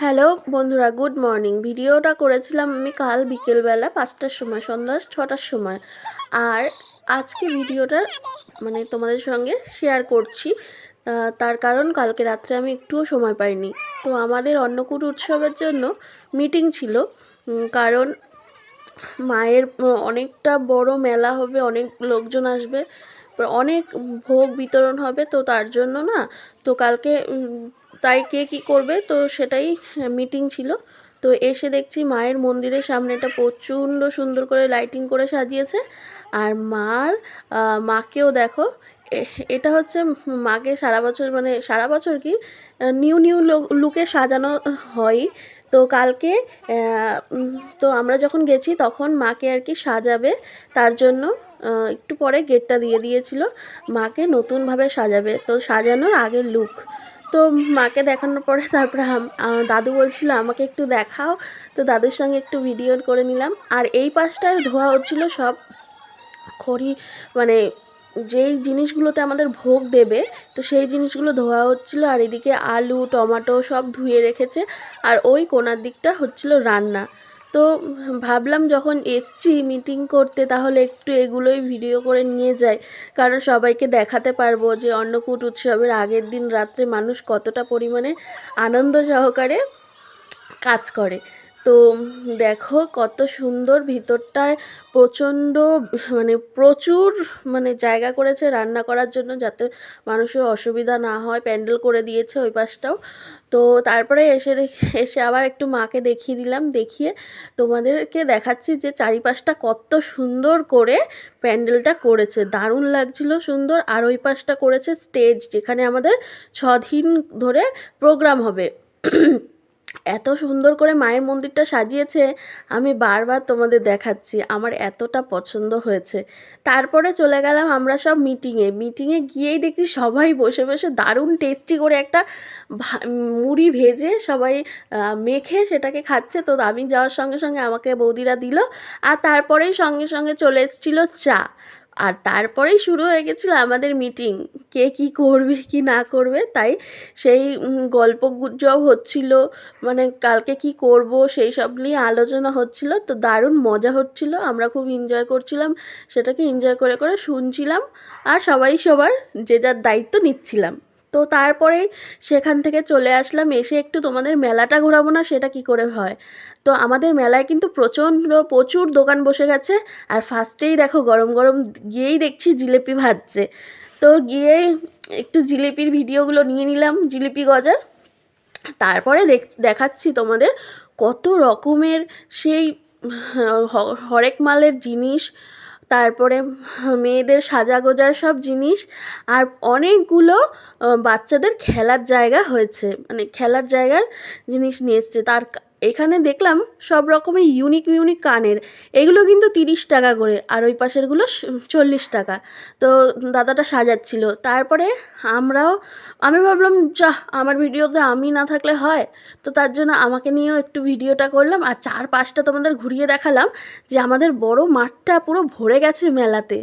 Hello বন্ধুরা, good morning. ভিডিওটা করেছিলাম আমি কাল বিকেলবেলা 5টার সময়, সন্ধ্যা 6টার সময়। আর আজকে ভিডিওটা তোমাদের সঙ্গে শেয়ার করছি। তার কারণ কালকে রাত্রে আমি একটুও সময় পাইনি। তো আমাদের অন্নকূট উৎসবের জন্য মিটিং ছিল, কারণ মায়ের অনেকটা বড় মেলা হবে, অনেক লোকজন আসবে, অনেক ভোগ বিতরণ হবে। তো তার জন্য না, তো কালকে তাই কে কী করবে তো সেটাই মিটিং ছিল। তো এসে দেখছি মায়ের মন্দিরের সামনেটা প্রচণ্ড সুন্দর করে লাইটিং করে সাজিয়েছে। আর মাকেও দেখো, এটা হচ্ছে মাকে সারা বছর কি নিউ নিউ লুকে সাজানো হয়। তো কালকে তো আমরা যখন গেছি তখন মাকে আর কি সাজাবে, তার জন্য একটু পরে গেটটা দিয়ে দিয়েছিল, মাকে নতুনভাবে সাজাবে। তো সাজানোর আগের লুক তো মাকে দেখানোর পরে তারপরে দাদু বলছিল আমাকে একটু দেখাও। তো দাদুর সঙ্গে একটু ভিডিও করে নিলাম। আর এই পাশটায় ধোয়া হচ্ছিলো সব খড়ি, যেই জিনিসগুলোতে আমাদের ভোগ দেবে, তো সেই জিনিসগুলো ধোয়া হচ্ছিলো। আর এদিকে আলু টমেটো সব ধুয়ে রেখেছে। আর ওই কোণার দিকটা হচ্ছিলো রান্না। তো ভাবলাম যখন এসছি মিটিং করতে, তাহলে একটু এগুলোই ভিডিও করে নিয়ে যাই, কারণ সবাইকে দেখাতে পারবো যে অন্নকূট উৎসবের আগের দিন রাত্রে মানুষ কতটা পরিমাণে আনন্দ সহকারে কাজ করে। তো দেখো কত সুন্দর, ভিতরটায় প্রচুর জায়গা করেছে রান্না করার জন্য, যাতে মানুষের অসুবিধা না হয়। প্যান্ডেল করে দিয়েছে ওই পাশটাও। তো তারপরে এসে আবার একটু মাকে দেখিয়ে দিলাম, দেখিয়ে তোমাদেরকে দেখাচ্ছি যে চারিপাশটা কত সুন্দর করে প্যান্ডেলটা করেছে, দারুণ লাগছিল, সুন্দর। আর ওই পাশটা করেছে স্টেজ, যেখানে আমাদের 6 দিন ধরে প্রোগ্রাম হবে। এত সুন্দর করে মায়ের মন্দিরটা সাজিয়েছে, আমি বারবার তোমাদের দেখাচ্ছি, আমার এতটা পছন্দ হয়েছে। তারপরে চলে গেলাম আমরা সব মিটিংয়ে গিয়েই দেখছি সবাই বসে বসে দারুণ টেস্টি করে একটা মুড়ি ভেজে সবাই মেখে সেটাকে খাচ্ছে। তো আমি যাওয়ার সঙ্গে সঙ্গে আমাকে বৌদিরা দিল। আর তারপরেই সঙ্গে সঙ্গে চলে এসেছিলো চা। আর তারপরেই শুরু হয়ে গেছিলো আমাদের মিটিং, কে কী করবে কি না করবে। তাই সেই গল্পগুজব হচ্ছিল, কালকে কি করব সেই সব নিয়ে আলোচনা হচ্ছিল। তো দারুণ মজা হচ্ছিল, আমরা খুব এনজয় করছিলাম, সেটাকে এনজয় করে করে শুনছিলাম। আর সবাই সবার যে যার দায়িত্ব নিচ্ছিলাম। তো তারপরে সেখান থেকে চলে আসলাম, এসে একটু তোমাদের মেলাটা ঘোরাবো না, সেটা কি করে হয়। তো আমাদের মেলায় কিন্তু প্রচুর দোকান বসে গেছে। আর ফার্স্টেই দেখো গরম গরম গিয়েই দেখছি জিলিপি ভাজছে। তো গিয়েই একটু জিলিপির ভিডিওগুলো নিয়ে নিলাম, জিলিপি গজার। তারপরে দেখাচ্ছি তোমাদের কত রকমের সেই হরেক মালের জিনিস, তারপরে মেয়েদের সাজাগোজার সব জিনিস। আর অনেকগুলো বাচ্চাদের খেলার জায়গা হয়েছে, খেলার জায়গার জিনিস নিয়ে এসছে। এখানে দেখলাম সব রকমের ইউনিক কানের, এগুলো কিন্তু 30 টাকা করে, আর ওই পাশেরগুলো 40 টাকা। তো দাদাটা সাজাচ্ছিল। তারপরে আমি ভাবলাম আমার ভিডিওতে আমি না থাকলে হয়, তো তার জন্য আমাকে নিয়েও একটু ভিডিওটা করলাম। আর চারপাশটা তোমাদের ঘুরিয়ে দেখালাম যে আমাদের বড় মাঠটা পুরো ভরে গেছে মেলাতে,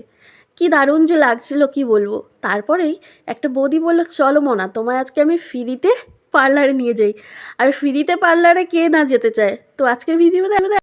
কি দারুণ যে লাগছিল কি বলবো। তারপরেই একটা বৌদি বলল, চলো মোনা, তোমায় আজকে আমি ফ্রিতে পার্লারে নিয়ে যাই। আর ফ্রিতে পার্লারে কে না যেতে চায়। তো আজকের ভিডিওটা